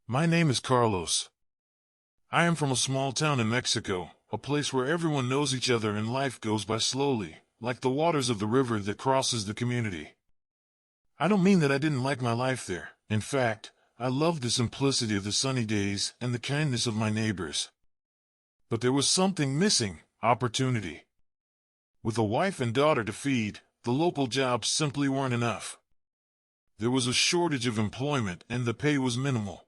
My name is Carlos. I am from a small town in Mexico, a place where everyone knows each other and life goes by slowly, like the waters of the river that crosses the community. I don't mean that I didn't like my life there. In fact, I loved the simplicity of the sunny days and the kindness of my neighbors. But there was something missing: opportunity. With a wife and daughter to feed, the local jobs simply weren't enough. There was a shortage of employment and the pay was minimal.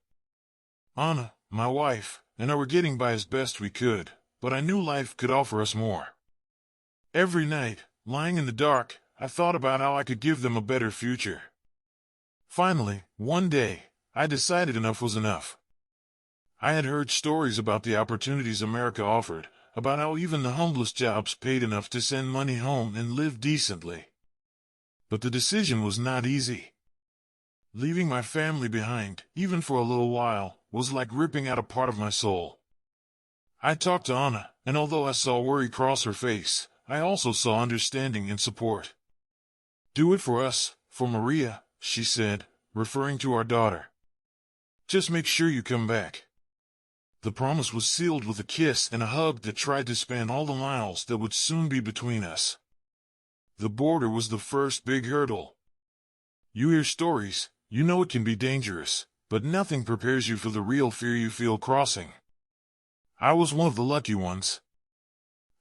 Anna, my wife, and I were getting by as best we could, but I knew life could offer us more. Every night, lying in the dark, I thought about how I could give them a better future. Finally, one day, I decided enough was enough. I had heard stories about the opportunities America offered, about how even the humblest jobs paid enough to send money home and live decently. But the decision was not easy. Leaving my family behind, even for a little while, was like ripping out a part of my soul. I talked to Anna, and although I saw worry cross her face, I also saw understanding and support. "Do it for us, for Maria," she said, referring to our daughter. "Just make sure you come back." The promise was sealed with a kiss and a hug that tried to span all the miles that would soon be between us. The border was the first big hurdle. You hear stories, you know it can be dangerous, but nothing prepares you for the real fear you feel crossing. I was one of the lucky ones.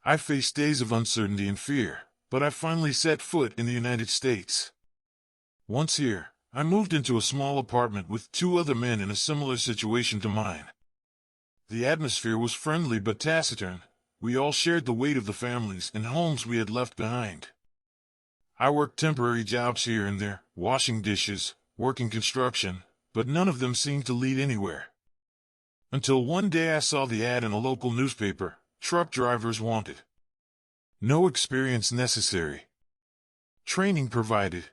I faced days of uncertainty and fear, but I finally set foot in the United States. Once here, I moved into a small apartment with two other men in a similar situation to mine. The atmosphere was friendly but taciturn. We all shared the weight of the families and homes we had left behind. I worked temporary jobs here and there, washing dishes, working construction, but none of them seemed to lead anywhere. Until one day I saw the ad in a local newspaper: truck drivers wanted. No experience necessary. Training provided.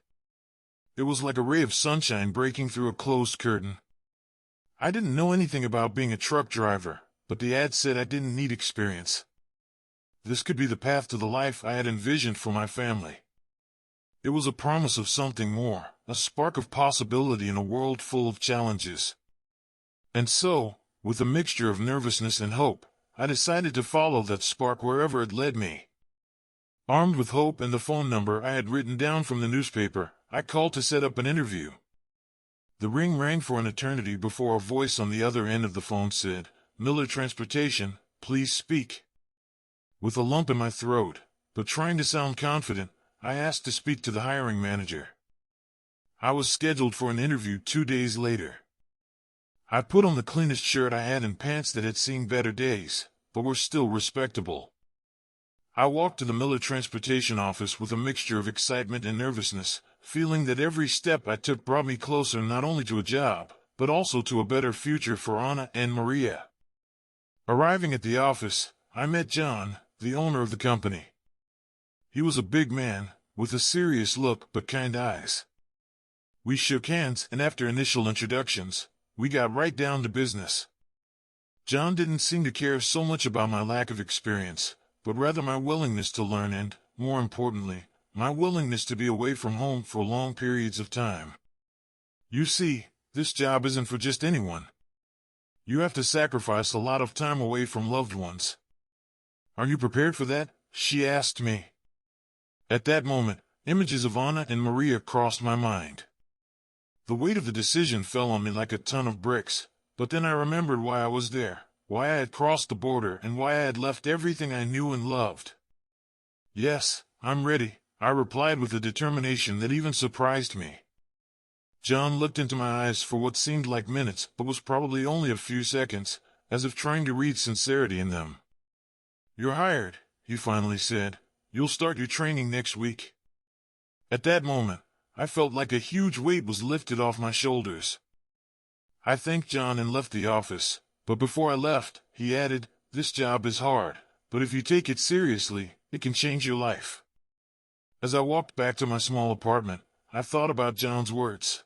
It was like a ray of sunshine breaking through a closed curtain. I didn't know anything about being a truck driver, but the ad said I didn't need experience. This could be the path to the life I had envisioned for my family. It was a promise of something more, a spark of possibility in a world full of challenges. And so, with a mixture of nervousness and hope, I decided to follow that spark wherever it led me. Armed with hope and the phone number I had written down from the newspaper, I called to set up an interview. The ring rang for an eternity before a voice on the other end of the phone said, "Miller Transportation, please speak." With a lump in my throat, but trying to sound confident, I asked to speak to the hiring manager. I was scheduled for an interview 2 days later. I put on the cleanest shirt I had and pants that had seen better days, but were still respectable. I walked to the Miller Transportation office with a mixture of excitement and nervousness, feeling that every step I took brought me closer not only to a job, but also to a better future for Anna and Maria. Arriving at the office, I met John, the owner of the company. He was a big man, with a serious look but kind eyes. We shook hands, and after initial introductions, we got right down to business. John didn't seem to care so much about my lack of experience, but rather my willingness to learn and, more importantly, my willingness to be away from home for long periods of time. "You see, this job isn't for just anyone. You have to sacrifice a lot of time away from loved ones. Are you prepared for that?" she asked me. At that moment, images of Anna and Maria crossed my mind. The weight of the decision fell on me like a ton of bricks, but then I remembered why I was there, why I had crossed the border, and why I had left everything I knew and loved. "Yes, I'm ready," I replied with a determination that even surprised me. John looked into my eyes for what seemed like minutes, but was probably only a few seconds, as if trying to read sincerity in them. "You're hired," he finally said. "You'll start your training next week." At that moment, I felt like a huge weight was lifted off my shoulders. I thanked John and left the office, but before I left, he added, "This job is hard, but if you take it seriously, it can change your life." As I walked back to my small apartment, I thought about John's words.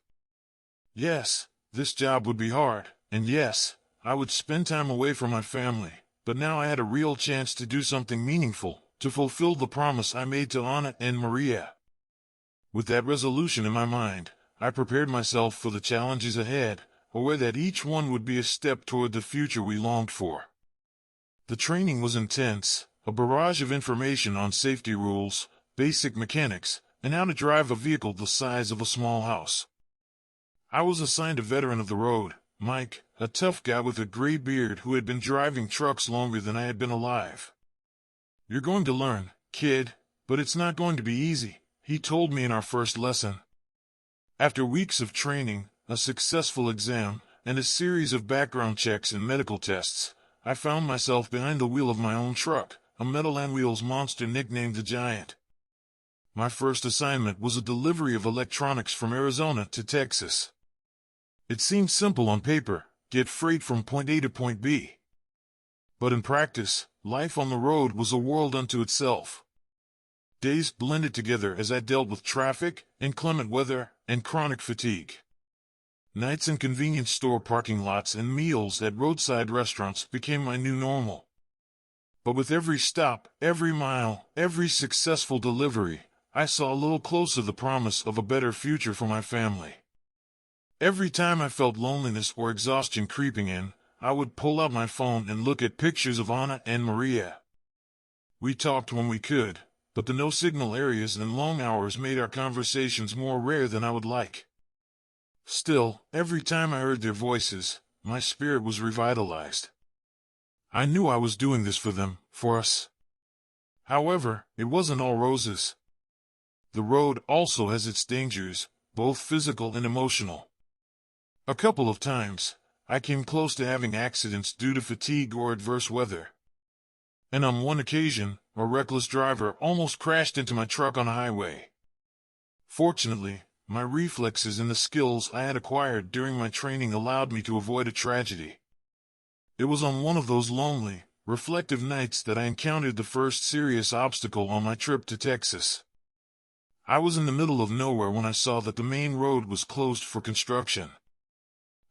Yes, this job would be hard, and yes, I would spend time away from my family, but now I had a real chance to do something meaningful, to fulfill the promise I made to Anna and Maria. With that resolution in my mind, I prepared myself for the challenges ahead, aware that each one would be a step toward the future we longed for. The training was intense, a barrage of information on safety rules, basic mechanics, and how to drive a vehicle the size of a small house. I was assigned a veteran of the road, Mike, a tough guy with a gray beard who had been driving trucks longer than I had been alive. "You're going to learn, kid, but it's not going to be easy," he told me in our first lesson. After weeks of training, a successful exam, and a series of background checks and medical tests, I found myself behind the wheel of my own truck, a metal and wheels monster nicknamed the Giant. My first assignment was a delivery of electronics from Arizona to Texas. It seemed simple on paper, get freight from point A to point B. But in practice, life on the road was a world unto itself. Days blended together as I dealt with traffic, inclement weather, and chronic fatigue. Nights in convenience store parking lots and meals at roadside restaurants became my new normal. But with every stop, every mile, every successful delivery, I saw a little closer the promise of a better future for my family. Every time I felt loneliness or exhaustion creeping in, I would pull out my phone and look at pictures of Anna and Maria. We talked when we could, but the no-signal areas and long hours made our conversations more rare than I would like. Still, every time I heard their voices, my spirit was revitalized. I knew I was doing this for them, for us. However, it wasn't all roses. The road also has its dangers, both physical and emotional. A couple of times, I came close to having accidents due to fatigue or adverse weather. And on one occasion, a reckless driver almost crashed into my truck on a highway. Fortunately, my reflexes and the skills I had acquired during my training allowed me to avoid a tragedy. It was on one of those lonely, reflective nights that I encountered the first serious obstacle on my trip to Texas. I was in the middle of nowhere when I saw that the main road was closed for construction.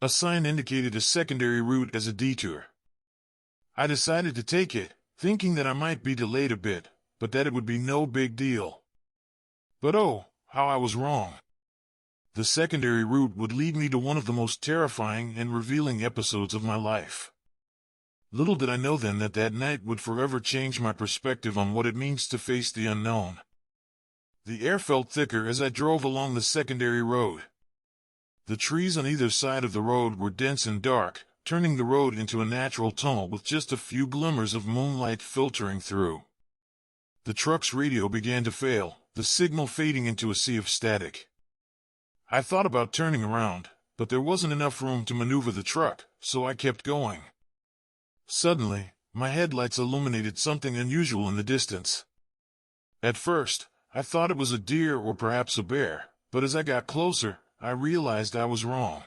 A sign indicated a secondary route as a detour. I decided to take it, thinking that I might be delayed a bit, but that it would be no big deal. But oh, how I was wrong. The secondary route would lead me to one of the most terrifying and revealing episodes of my life. Little did I know then that that night would forever change my perspective on what it means to face the unknown. The air felt thicker as I drove along the secondary road. The trees on either side of the road were dense and dark, turning the road into a natural tunnel with just a few glimmers of moonlight filtering through. The truck's radio began to fail, the signal fading into a sea of static. I thought about turning around, but there wasn't enough room to maneuver the truck, so I kept going. Suddenly, my headlights illuminated something unusual in the distance. At first, I thought it was a deer or perhaps a bear, but as I got closer, I realized I was wrong.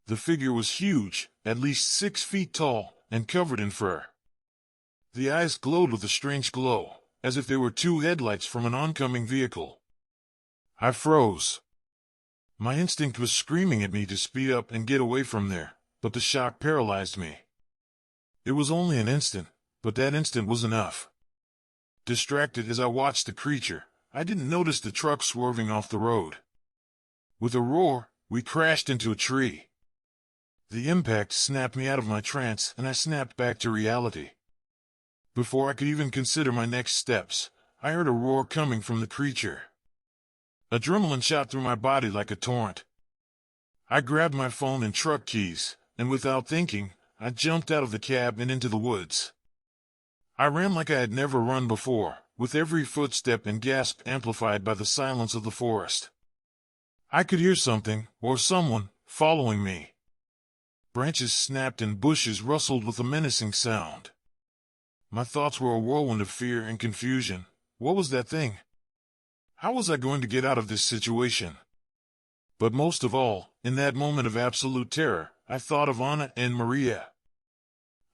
The figure was huge, at least 6 feet tall, and covered in fur. The eyes glowed with a strange glow, as if they were two headlights from an oncoming vehicle. I froze. My instinct was screaming at me to speed up and get away from there, but the shock paralyzed me. It was only an instant, but that instant was enough. Distracted as I watched the creature, I didn't notice the truck swerving off the road. With a roar, we crashed into a tree. The impact snapped me out of my trance and I snapped back to reality. Before I could even consider my next steps, I heard a roar coming from the creature. Adrenaline shot through my body like a torrent. I grabbed my phone and truck keys, and without thinking, I jumped out of the cab and into the woods. I ran like I had never run before, with every footstep and gasp amplified by the silence of the forest. I could hear something, or someone, following me. Branches snapped and bushes rustled with a menacing sound. My thoughts were a whirlwind of fear and confusion. What was that thing? How was I going to get out of this situation? But most of all, in that moment of absolute terror, I thought of Anna and Maria.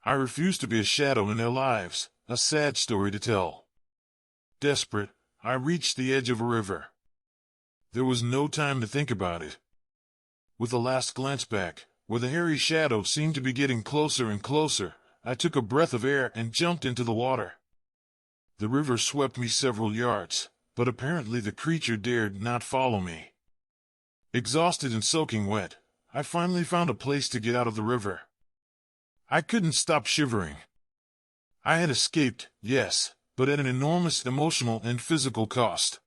I refused to be a shadow in their lives, a sad story to tell. Desperate, I reached the edge of a river. There was no time to think about it. With a last glance back, where the hairy shadow seemed to be getting closer and closer, I took a breath of air and jumped into the water. The river swept me several yards, but apparently the creature dared not follow me. Exhausted and soaking wet, I finally found a place to get out of the river. I couldn't stop shivering. I had escaped, yes, but at an enormous emotional and physical cost.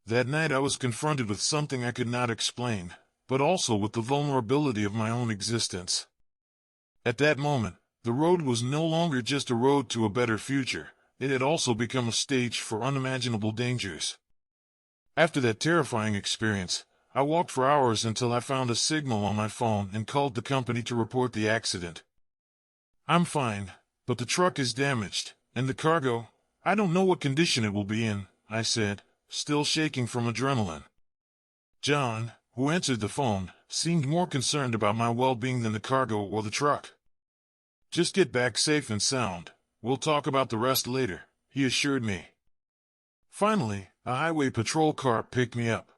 That night I was confronted with something I could not explain, but also with the vulnerability of my own existence. At that moment, the road was no longer just a road to a better future, it had also become a stage for unimaginable dangers. After that terrifying experience, I walked for hours until I found a signal on my phone and called the company to report the accident. "I'm fine, but the truck is damaged, and the cargo, I don't know what condition it will be in," I said, still shaking from adrenaline. John, who answered the phone, seemed more concerned about my well-being than the cargo or the truck. "Just get back safe and sound. We'll talk about the rest later," he assured me. Finally, a highway patrol car picked me up.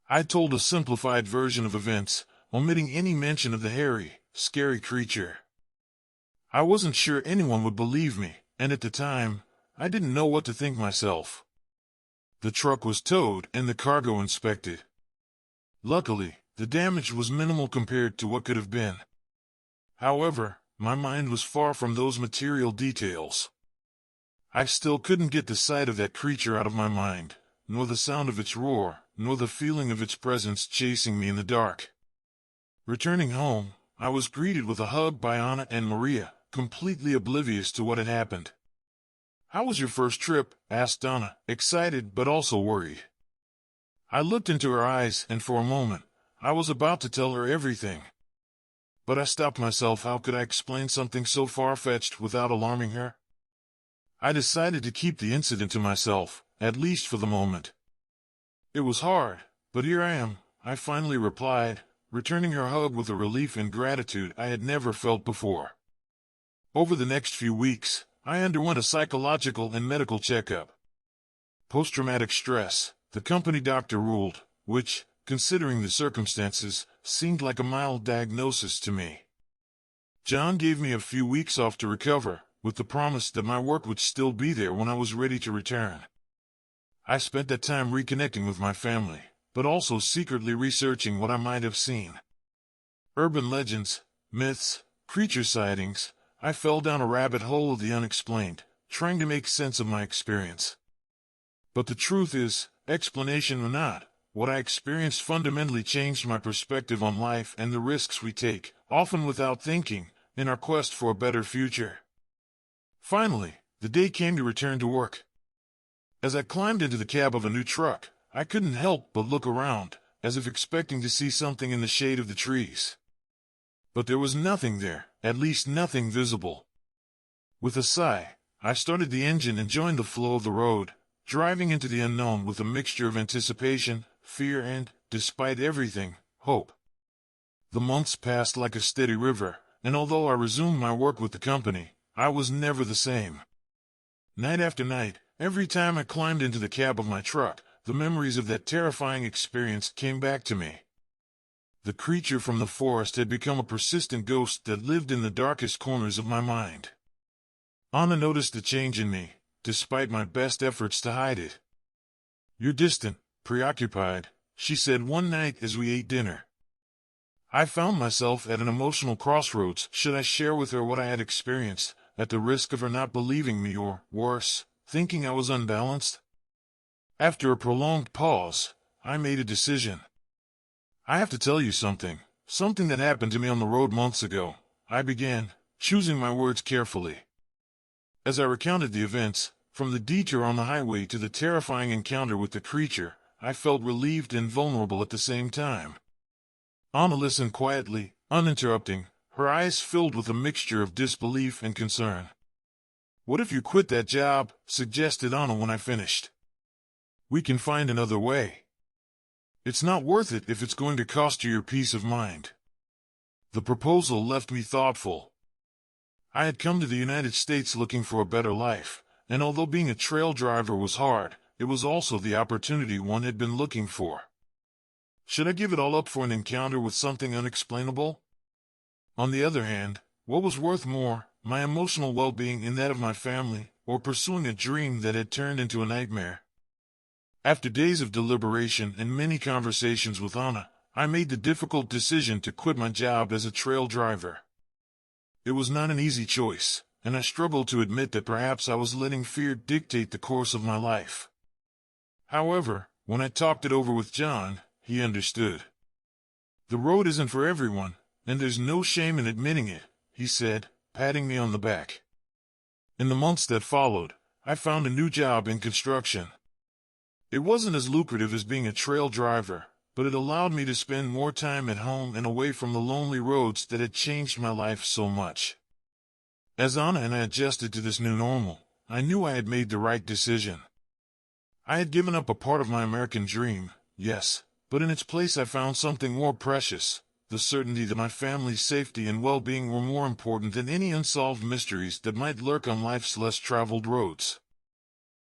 I told a simplified version of events, omitting any mention of the hairy, scary creature. I wasn't sure anyone would believe me, and at the time, I didn't know what to think myself. The truck was towed and the cargo inspected. Luckily, the damage was minimal compared to what could have been. However, my mind was far from those material details. I still couldn't get the sight of that creature out of my mind, nor the sound of its roar, nor the feeling of its presence chasing me in the dark. Returning home, I was greeted with a hug by Anna and Maria, completely oblivious to what had happened. "How was your first trip?" asked Anna, excited but also worried. I looked into her eyes, and for a moment, I was about to tell her everything. But I stopped myself. How could I explain something so far-fetched without alarming her? I decided to keep the incident to myself, at least for the moment. "It was hard, but here I am," I finally replied, returning her hug with a relief and gratitude I had never felt before. Over the next few weeks, I underwent a psychological and medical checkup. Post-traumatic stress, the company doctor ruled, which, considering the circumstances, seemed like a mild diagnosis to me. John gave me a few weeks off to recover, with the promise that my work would still be there when I was ready to return. I spent that time reconnecting with my family, but also secretly researching what I might have seen. Urban legends, myths, creature sightings. I fell down a rabbit hole of the unexplained, trying to make sense of my experience. But the truth is, explanation or not, what I experienced fundamentally changed my perspective on life and the risks we take, often without thinking, in our quest for a better future. Finally, the day came to return to work. As I climbed into the cab of a new truck, I couldn't help but look around, as if expecting to see something in the shade of the trees. But there was nothing there, at least nothing visible. With a sigh, I started the engine and joined the flow of the road, driving into the unknown with a mixture of anticipation, fear and, despite everything, hope. The months passed like a steady river, and although I resumed my work with the company, I was never the same. Night after night, every time I climbed into the cab of my truck, the memories of that terrifying experience came back to me. The creature from the forest had become a persistent ghost that lived in the darkest corners of my mind. Anna noticed the change in me, despite my best efforts to hide it. "You're distant, preoccupied," she said one night as we ate dinner. I found myself at an emotional crossroads. Should I share with her what I had experienced, at the risk of her not believing me or, worse, thinking I was unbalanced? After a prolonged pause, I made a decision. "I have to tell you something that happened to me on the road months ago," I began, choosing my words carefully. As I recounted the events, from the detour on the highway to the terrifying encounter with the creature, I felt relieved and vulnerable at the same time. Anna listened quietly, uninterrupting, her eyes filled with a mixture of disbelief and concern. "What if you quit that job?" suggested Anna when I finished. "We can find another way. It's not worth it if it's going to cost you your peace of mind." The proposal left me thoughtful. I had come to the United States looking for a better life, and although being a trail driver was hard, it was also the opportunity one had been looking for. Should I give it all up for an encounter with something unexplainable? On the other hand, what was worth more, my emotional well-being and that of my family, or pursuing a dream that had turned into a nightmare? After days of deliberation and many conversations with Anna, I made the difficult decision to quit my job as a trail driver. It was not an easy choice, and I struggled to admit that perhaps I was letting fear dictate the course of my life. However, when I talked it over with John, he understood. "The road isn't for everyone, and there's no shame in admitting it," he said, patting me on the back. In the months that followed, I found a new job in construction. It wasn't as lucrative as being a trail driver, but it allowed me to spend more time at home and away from the lonely roads that had changed my life so much. As Anna and I adjusted to this new normal, I knew I had made the right decision. I had given up a part of my American dream, yes, but in its place I found something more precious, the certainty that my family's safety and well-being were more important than any unsolved mysteries that might lurk on life's less traveled roads.